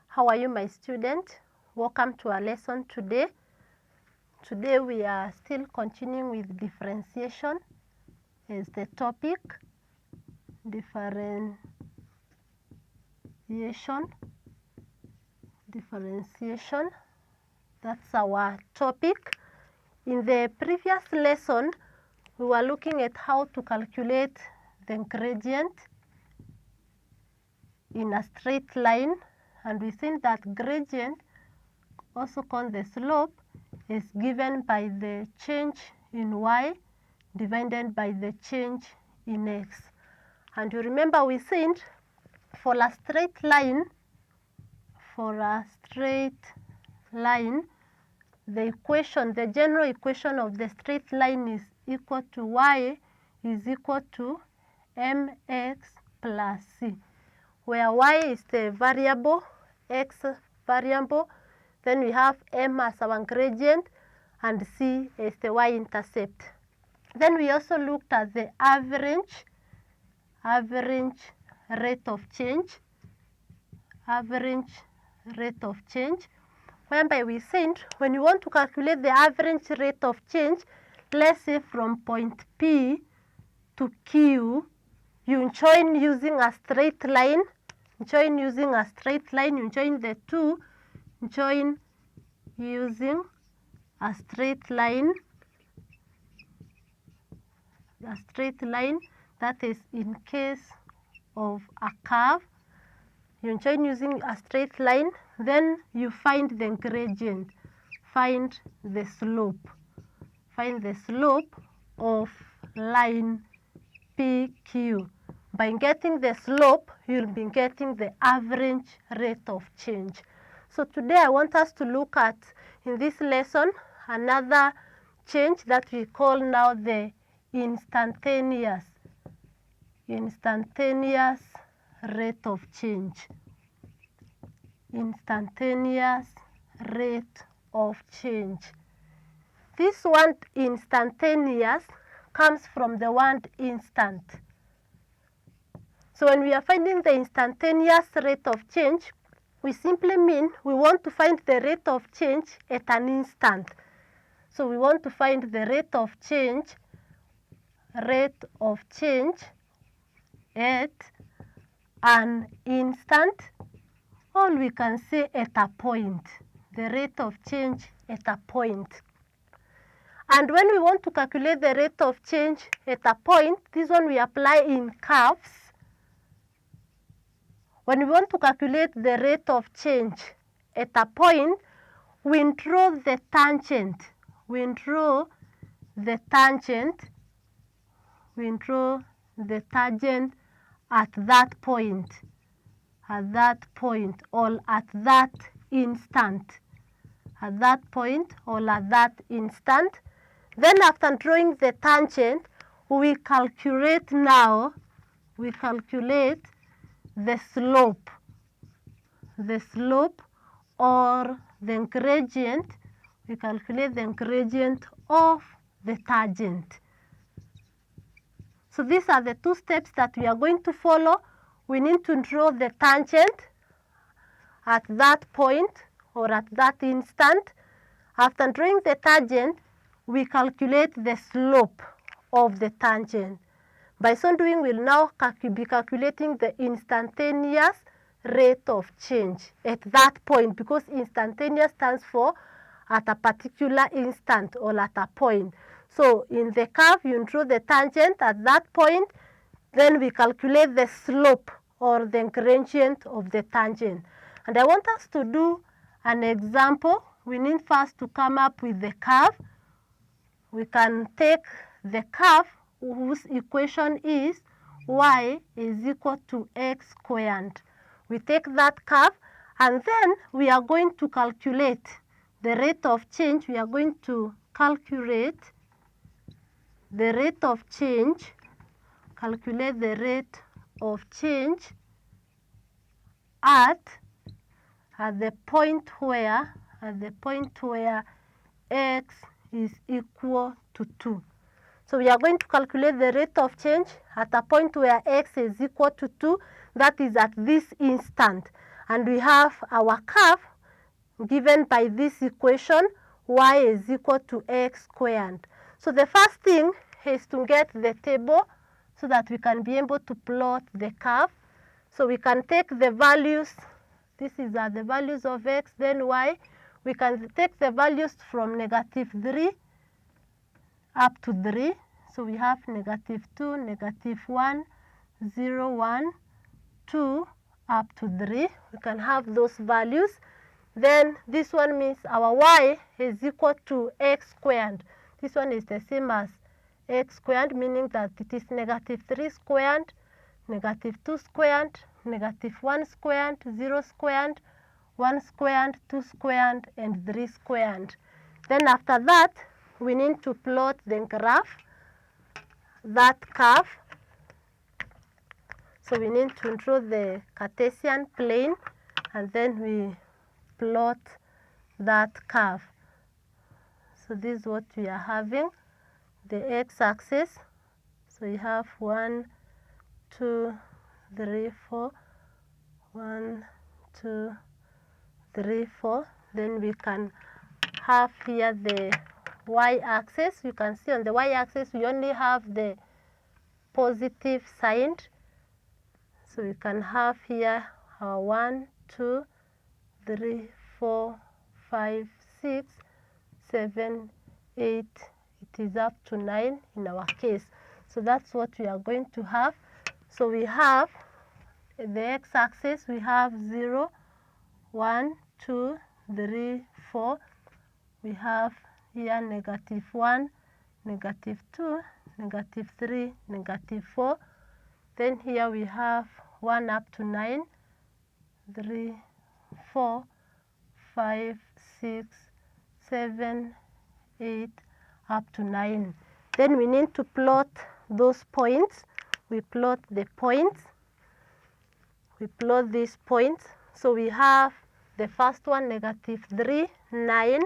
How are you, my student? Welcome to our lesson today. Today we are still continuing with differentiation as the topic. Differentiation. That's our topic. In the previous lesson, we were looking at how to calculate the gradient in a straight line, and we think that gradient, also called the slope, is given by the change in y divided by the change in x. And you remember we said for a straight line, the equation, the general equation of the straight line is equal to y is equal to mx plus c, where y is the variable, x variable, then we have m as our gradient and c is the y-intercept. Then we also looked at the average rate of change, whereby we said when you want to calculate the average rate of change, let's say from point P to Q, you join using a straight line, you join the two, join using a straight line, that is in case of a curve. You join using a straight line, then you find the gradient, find the slope of line PQ. By getting the slope, you'll be getting the average rate of change. So today I want us to look at, in this lesson, another change that we call now the instantaneous rate of change. Instantaneous rate of change. This word instantaneous comes from the word instant. So when we are finding the instantaneous rate of change, we simply mean we want to find the rate of change at an instant. So we want to find the rate of change at an instant, or we can say at a point, the rate of change at a point. And when we want to calculate the rate of change at a point, this one we apply in curves. When we want to calculate the rate of change at a point, we draw the tangent. At that point, or at that instant. Then after drawing the tangent, we calculate the slope or the gradient. We calculate the gradient of the tangent. So these are the two steps that we are going to follow. We need to draw the tangent at that point or at that instant. After drawing the tangent, we calculate the slope of the tangent. By so doing, we'll now be calculating the instantaneous rate of change at that point, because instantaneous stands for at a particular instant or at a point. So in the curve, you draw the tangent at that point, then we calculate the slope or the gradient of the tangent. And I want us to do an example. We need first to come up with the curve. We can take the curve whose equation is y is equal to x squared. We take that curve and then we are going to calculate the rate of change. We are going to calculate the rate of change, at the point where x is equal to 2. So we are going to calculate the rate of change at a point where x is equal to 2, that is at this instant. And we have our curve given by this equation, y is equal to x squared. So the first thing is to get the table so that we can be able to plot the curve. So we can take the values, this is the values of x, then y. We can take the values from -3 up to 3. So we have -2, -1, 0, 1, 2, up to 3. We can have those values. Then this one means our y is equal to x squared. This one is the same as x squared, meaning that it is -3 squared, -2 squared, -1 squared, 0 squared, 1 squared, 2 squared, and 3 squared. Then after that, we need to plot the graph, that curve. So we need to draw the Cartesian plane, and then we plot that curve. So this is what we are having, the x-axis. So you have 1, 2, 3, 4, 1, 2, 3, 4. Then we can have here the y-axis. You can see on the y-axis we only have the positive sign. So we can have here our 1, 2, 3, 4, 5, 6, 7, 8. It is up to 9 in our case. So that's what we are going to have. So we have the x-axis, we have 0, 1, 2, 3, 4. We have here -1, -2, -3, -4. Then here we have 1 up to 9, 3, 4, 5, 6, 7, 8, up to 9. Then we need to plot those points. We plot the points. We plot these points. So we have the first one, -3, 9.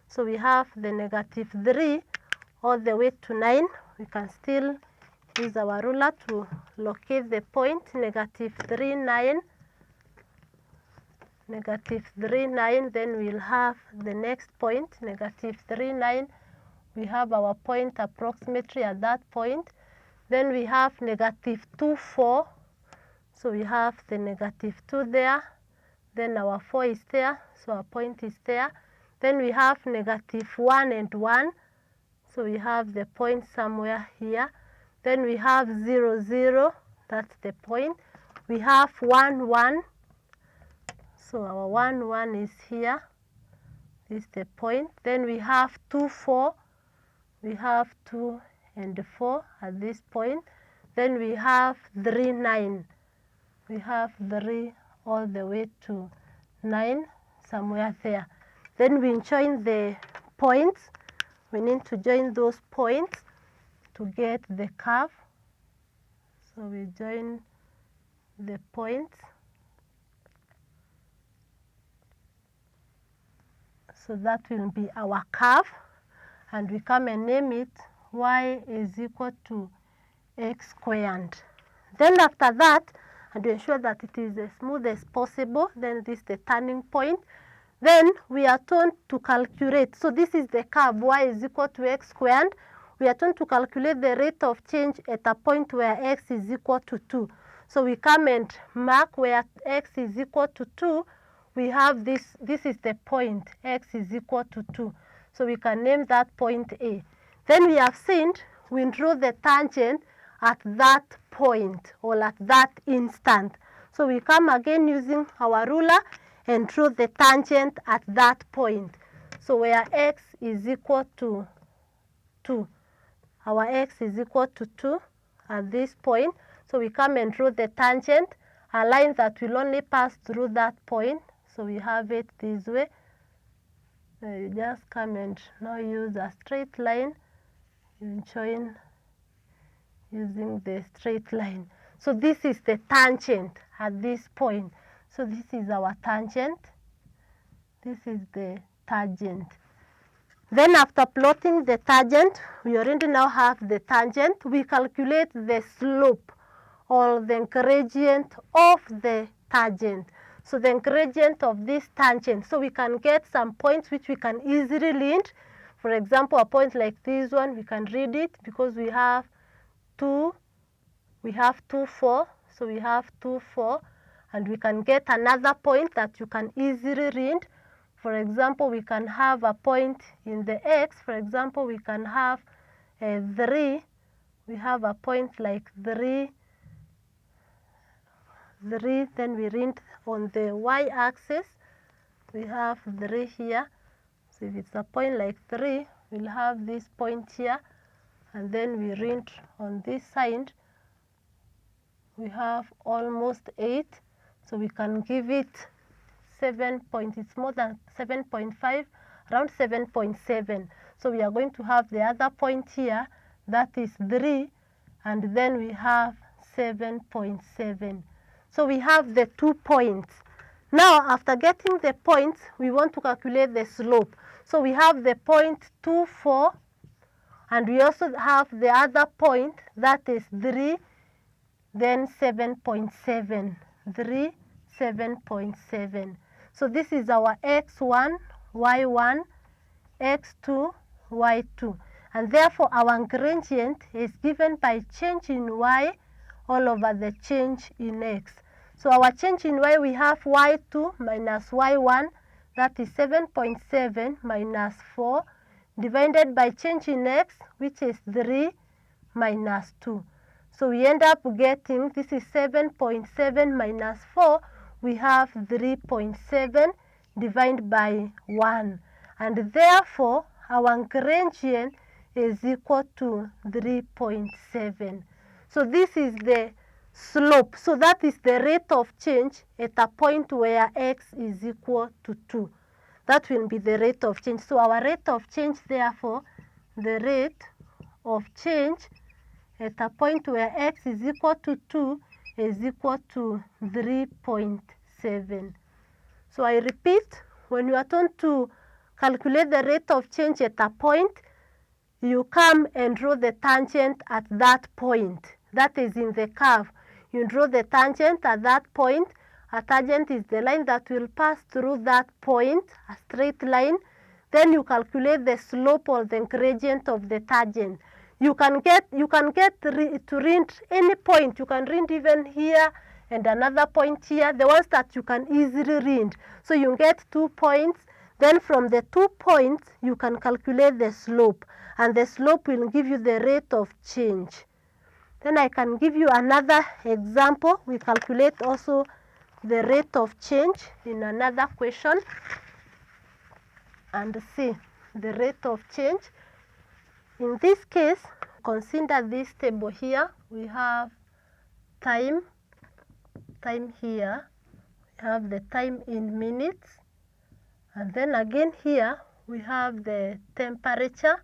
So we have the -3 all the way to 9. We can still use our ruler to locate the point, -3, 9. -3, 9. Then we'll have the next point, -3, 9. We have our point approximately at that point. Then we have -2, 4. So we have the -2 there. Then our 4 is there, so our point is there. Then we have -1 and 1. So we have the point somewhere here. Then we have 0, 0. That's the point. We have 1, 1. So our 1, 1 is here. This is the point. Then we have 2, 4. We have 2 and 4 at this point. Then we have 3, 9. We have 3 all the way to 9, somewhere there. Then we join the points. We need to join those points to get the curve. So we join the points. So that will be our curve. And we come and name it y is equal to x squared. Then after that, and to ensure that it is as smooth as possible, then this is the turning point. Then we are told to calculate. So this is the curve, y is equal to x squared. We are told to calculate the rate of change at a point where x is equal to 2. So we come and mark where x is equal to 2. We have this is the point, x is equal to 2. So we can name that point A. Then we have seen, we draw the tangent at that point or at that instant. So we come again using our ruler and draw the tangent at that point. So where x is equal to 2. Our x is equal to 2 at this point. So we come and draw the tangent, a line that will only pass through that point. So we have it this way. You just come and now use a straight line. You join using the straight line. So this is the tangent at this point. So this is our tangent. This is the tangent. Then after plotting the tangent, we already now have the tangent. We calculate the slope or the gradient of the tangent. So the gradient of this tangent. So we can get some points which we can easily read. For example, a point like this one, we can read it because we have 2, 4. So we have 2, 4. And we can get another point that you can easily read. For example, we can have a point in the x. For example, we can have 3. We have a point like 3. Then we read on the y-axis. We have 3 here. So if it's a point like 3, we'll have this point here. And then we read on this side. We have almost 8. So we can give it 7 point, it's more than 7.5, around 7.7. So we are going to have the other point here, that is 3, and then we have 7.7. So we have the 2 points. Now, after getting the points, we want to calculate the slope. So we have the point 2, 4, and we also have the other point, that is 3, then 7.7. 3, 7.7. So this is our x1, y1, x2, y2. And therefore, our gradient is given by change in y all over the change in x. So our change in y, we have y2 minus y1, that is 7.7 minus 4, divided by change in x, which is 3 minus 2. So we end up getting, this is 7.7 minus 4, we have 3.7 divided by 1. And therefore, our gradient is equal to 3.7. So this is the slope. So that is the rate of change at a point where x is equal to 2. That will be the rate of change. So our rate of change, therefore, the rate of change at a point where x is equal to 2 is equal to 3.7. So I repeat, when you are told to calculate the rate of change at a point, you come and draw the tangent at that point. That is in the curve. You draw the tangent at that point. A tangent is the line that will pass through that point, a straight line. Then you calculate the slope or the gradient of the tangent. You can get to read any point. You can read even here and another point here, the ones that you can easily read. So you get 2 points. Then from the 2 points, you can calculate the slope. And the slope will give you the rate of change. Then I can give you another example. We calculate also the rate of change in another question. And see the rate of change. In this case, consider this table here. We have time here. We have the time in minutes. And then again here, we have the temperature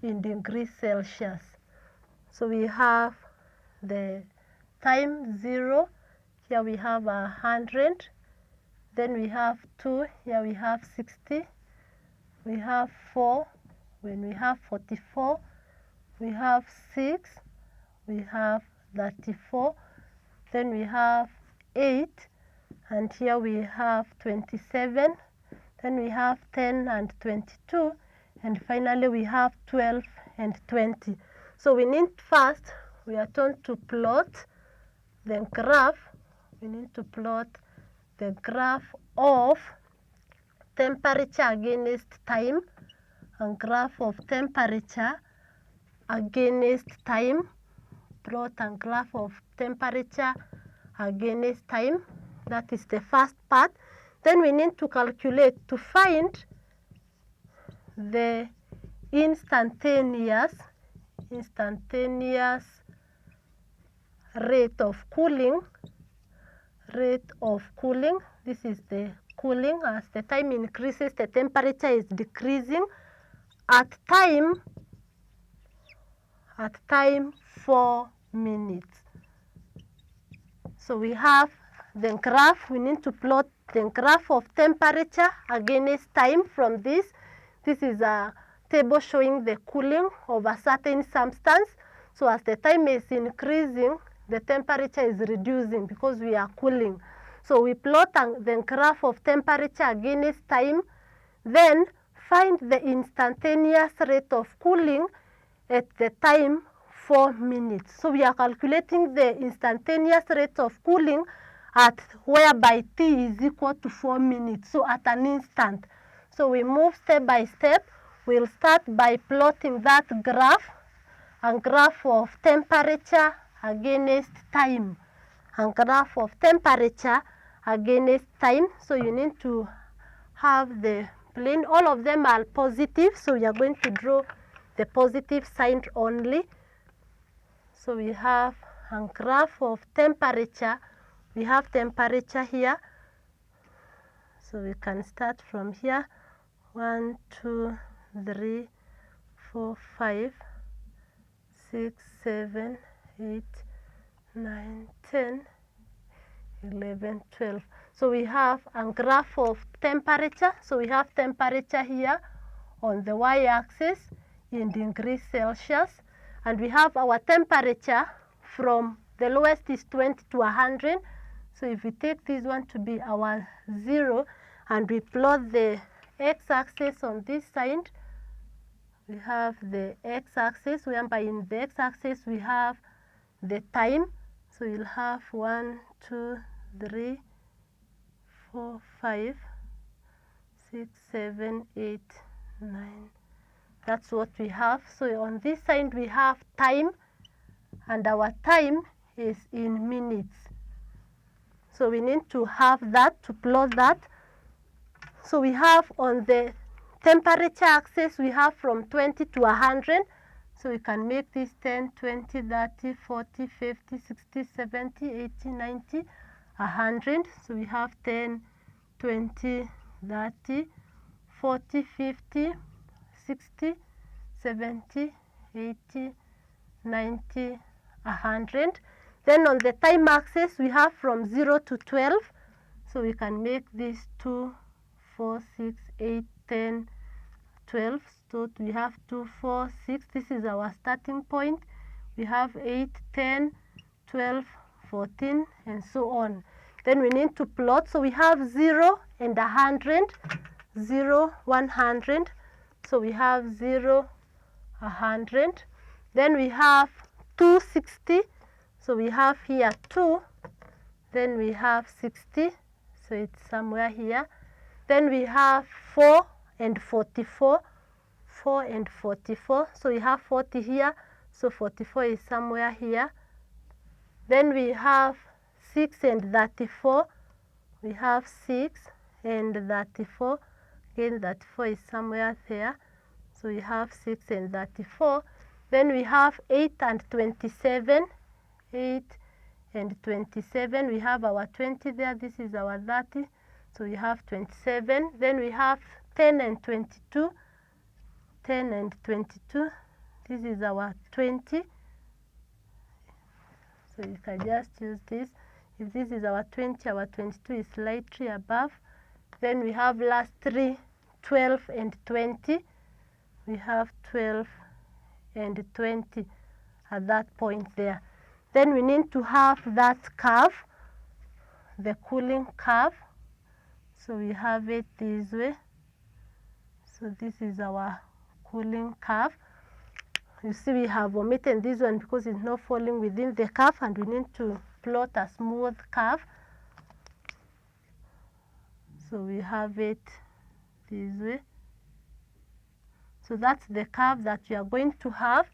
in degrees Celsius. So we have the time 0. Here we have 100. Then we have 2. Here we have 60. We have 4. When we have 44, we have 6, we have 34, then we have 8, and here we have 27, then we have 10 and 22, and finally we have 12 and 20. So we need first, we are told to plot the graph. We need to plot the graph of temperature against time, and graph of temperature against time. Plot and graph of temperature against time. That is the first part. Then we need to calculate to find the instantaneous rate of cooling. This is the cooling. As the time increases, the temperature is decreasing. At time 4 minutes. So we have the graph. We need to plot the graph of temperature against time from this. This is a table showing the cooling of a certain substance. So as the time is increasing, the temperature is reducing because we are cooling. So we plot the graph of temperature against time, then find the instantaneous rate of cooling at the time 4 minutes. So we are calculating the instantaneous rate of cooling at whereby t is equal to 4 minutes, so at an instant. So we move step by step. We'll start by plotting that graph, a graph of temperature against time, a graph of temperature against time. So you need to have the plane. All of them are positive, so we are going to draw the positive sign only. So we have a graph of temperature. We have temperature here. So we can start from here. 1, 2, 3, 4, 5, 6, 7, 8, 9, 10, 11, 12. So we have a graph of temperature. So we have temperature here on the y-axis in degrees Celsius. And we have our temperature from the lowest is 20 to 100. So if we take this one to be our 0 and we plot the x-axis on this side, we have the x-axis, whereby in the x-axis we have the time. So you'll have 1, 2, 3, 4, 5, 6, 7, 8, 9. That's what we have. So on this side we have time, and our time is in minutes. So we need to have that to plot that. So we have on the temperature axis, we have from 20 to 100. So we can make this 10, 20, 30, 40, 50, 60, 70, 80, 90, 100. So we have 10, 20, 30, 40, 50, 60, 70, 80, 90, 100. Then on the time axis, we have from 0 to 12. So we can make this 2, 4, 6, 8, 10, 12. So we have 2, 4, 6. This is our starting point. We have 8, 10, 12, 14, and so on. Then we need to plot. So we have 0 and 100. 0, 100. So we have 0, 100. Then we have 260. So we have here 2. Then we have 60. So it's somewhere here. Then we have 4 and 44. 4 and 44. So we have 40 here. So 44 is somewhere here. Then we have 6 and 34. We have 6 and 34. Again, 34 is somewhere there. So we have 6 and 34. Then we have 8 and 27. 8 and 27. We have our 20 there. This is our 30. So we have 27. Then we have 10 and 22. 10 and 22. This is our 20. So you can just use this. If this is our 20, our 22 is slightly above. Then we have last 3, 12 and 20. We have 12 and 20 at that point there. Then we need to have that curve, the cooling curve. So we have it this way. So this is our cooling curve. You see we have omitted this one because it's not falling within the curve, and we need to plot a smooth curve. So we have it this way. So that's the curve that we are going to have.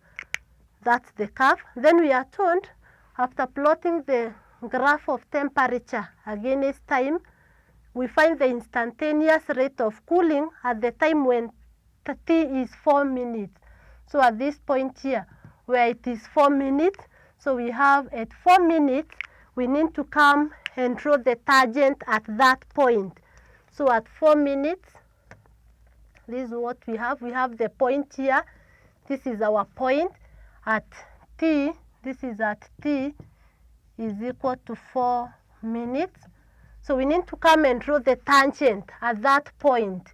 That's the curve. Then we are told, after plotting the graph of temperature against time, we find the instantaneous rate of cooling at the time when t is 4 minutes. So at this point here, where it is 4 minutes, so we have at 4 minutes, we need to come and draw the tangent at that point. So at 4 minutes, this is what we have. We have the point here. This is our point at t. This is at t is equal to 4 minutes. So we need to come and draw the tangent at that point.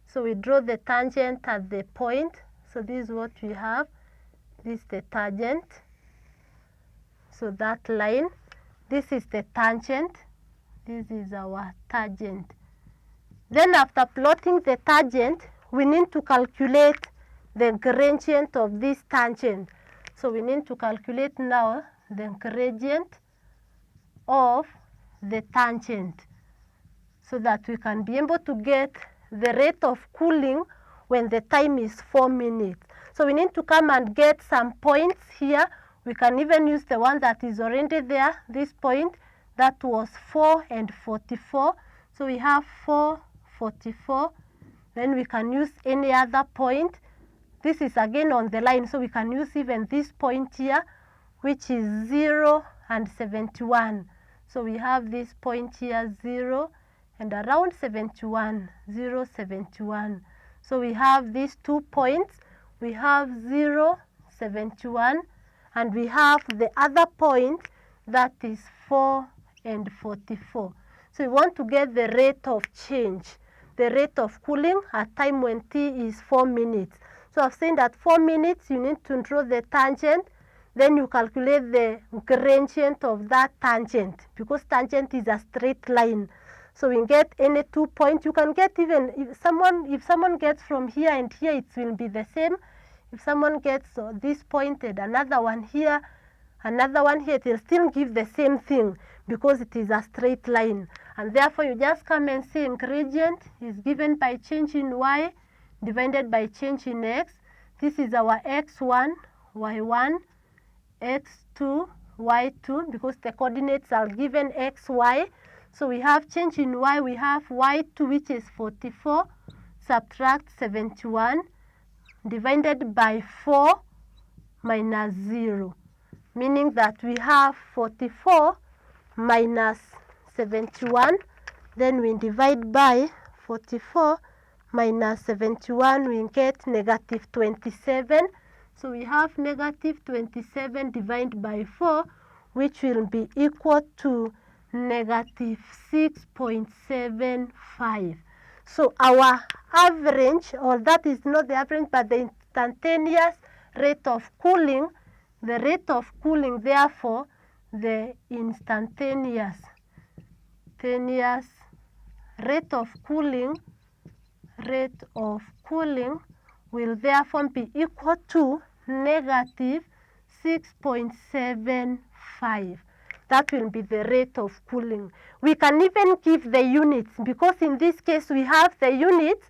So we draw the tangent at the point So this is what we have. This is the tangent. So that line. This is the tangent. This is our tangent. Then after plotting the tangent, we need to calculate the gradient of this tangent. So we need to calculate now the gradient of the tangent so that we can be able to get the rate of cooling when the time is 4 minutes. So we need to come and get some points here. We can even use the one that is already there, this point, that was 4 and 44. So we have 4, 44. Then we can use any other point. This is again on the line, so we can use even this point here, which is 0 and 71. So we have this point here, 0 and around 71, 0, 71. So we have these 2 points. We have 0, 71, and we have the other point that is 4 and 44. So we want to get the rate of change, the rate of cooling at time when t is 4 minutes. So I've said that 4 minutes you need to draw the tangent, then you calculate the gradient of that tangent, because tangent is a straight line. So we get any 2 points. You can get even, if someone gets from here and here, it will be the same. If someone gets this point and another one here, it will still give the same thing because it is a straight line. And therefore you just come and say gradient is given by change in y divided by change in x. This is our x1, y1, x2, y2, because the coordinates are given x, y. So we have change in y, we have y2, which is 44, subtract 71, divided by 4 minus 0, meaning that we have 44 minus 71, then we divide by 44 minus 71, we get negative 27. So we have negative 27 divided by 4, which will be equal to negative 6.75. So our average, or that is not the average, but the instantaneous rate of cooling, the rate of cooling, therefore, the instantaneous rate of cooling will therefore be equal to negative 6.75. That will be the rate of cooling. We can even give the units, because in this case we have the units.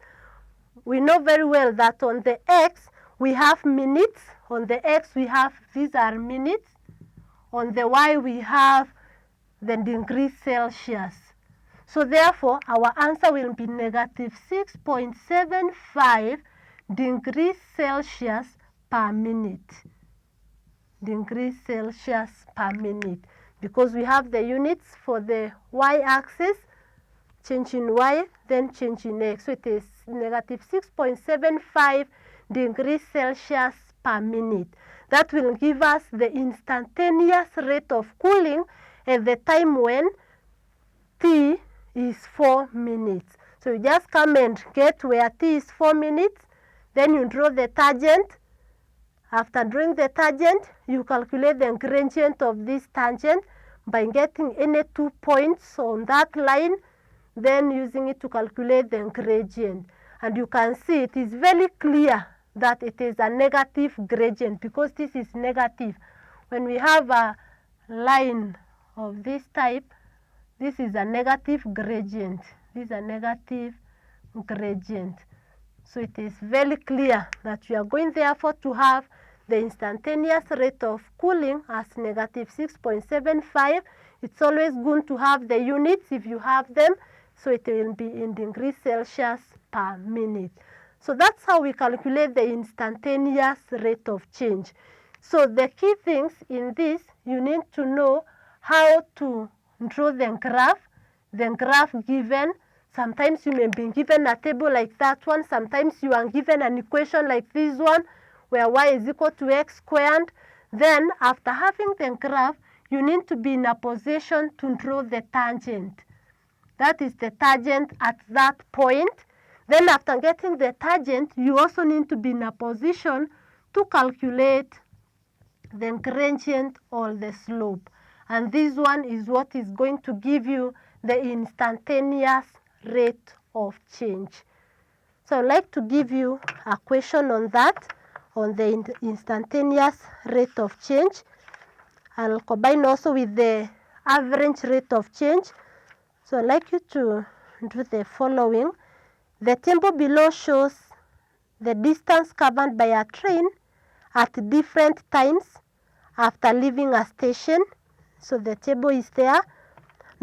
We know very well that on the x we have minutes. On the x we have, these are minutes. On the y we have the degrees Celsius. So therefore our answer will be negative 6.75 degrees Celsius per minute. Degrees Celsius per minute. Because we have the units for the y-axis, change in y, then change in x. So it is negative 6.75 degrees Celsius per minute. That will give us the instantaneous rate of cooling at the time when t is 4 minutes. So you just come and get where t is 4 minutes, then you draw the tangent. After drawing the tangent, you calculate the gradient of this tangent by getting any 2 points on that line, then using it to calculate the gradient. And you can see it is very clear that it is a negative gradient, because this is negative. When we have a line of this type, this is a negative gradient. This is a negative gradient. So it is very clear that we are going therefore to have the instantaneous rate of cooling as negative 6.75. It's always good to have the units if you have them, so it will be in degrees Celsius per minute. So that's how we calculate the instantaneous rate of change. So the key things in this, you need to know how to draw the graph given. Sometimes you may be given a table like that one. Sometimes you are given an equation like this one, where y is equal to x squared. Then after having the graph, you need to be in a position to draw the tangent. That is the tangent at that point. Then after getting the tangent, you also need to be in a position to calculate the gradient or the slope. And this one is what is going to give you the instantaneous rate of change. So I'd like to give you a question on that, on the instantaneous rate of change. I'll combine also with the average rate of change. So I'd like you to do the following. The table below shows the distance covered by a train at different times after leaving a station. So the table is there.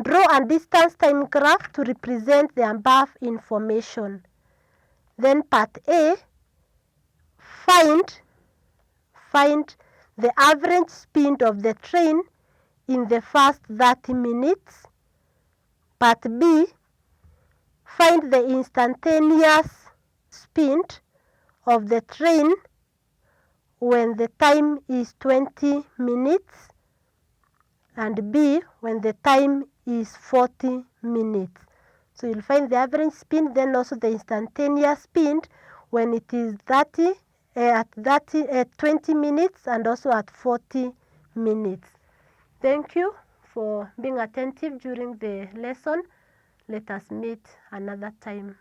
Draw a distance time graph to represent the above information. Then part A, find the average speed of the train in the first 30 minutes. Part B, find the instantaneous speed of the train when the time is 20 minutes. And B, when the time is 40 minutes. So you'll find the average speed, then also the instantaneous speed when it is 20 minutes and also at 40 minutes. Thank you for being attentive during the lesson. Let us meet another time.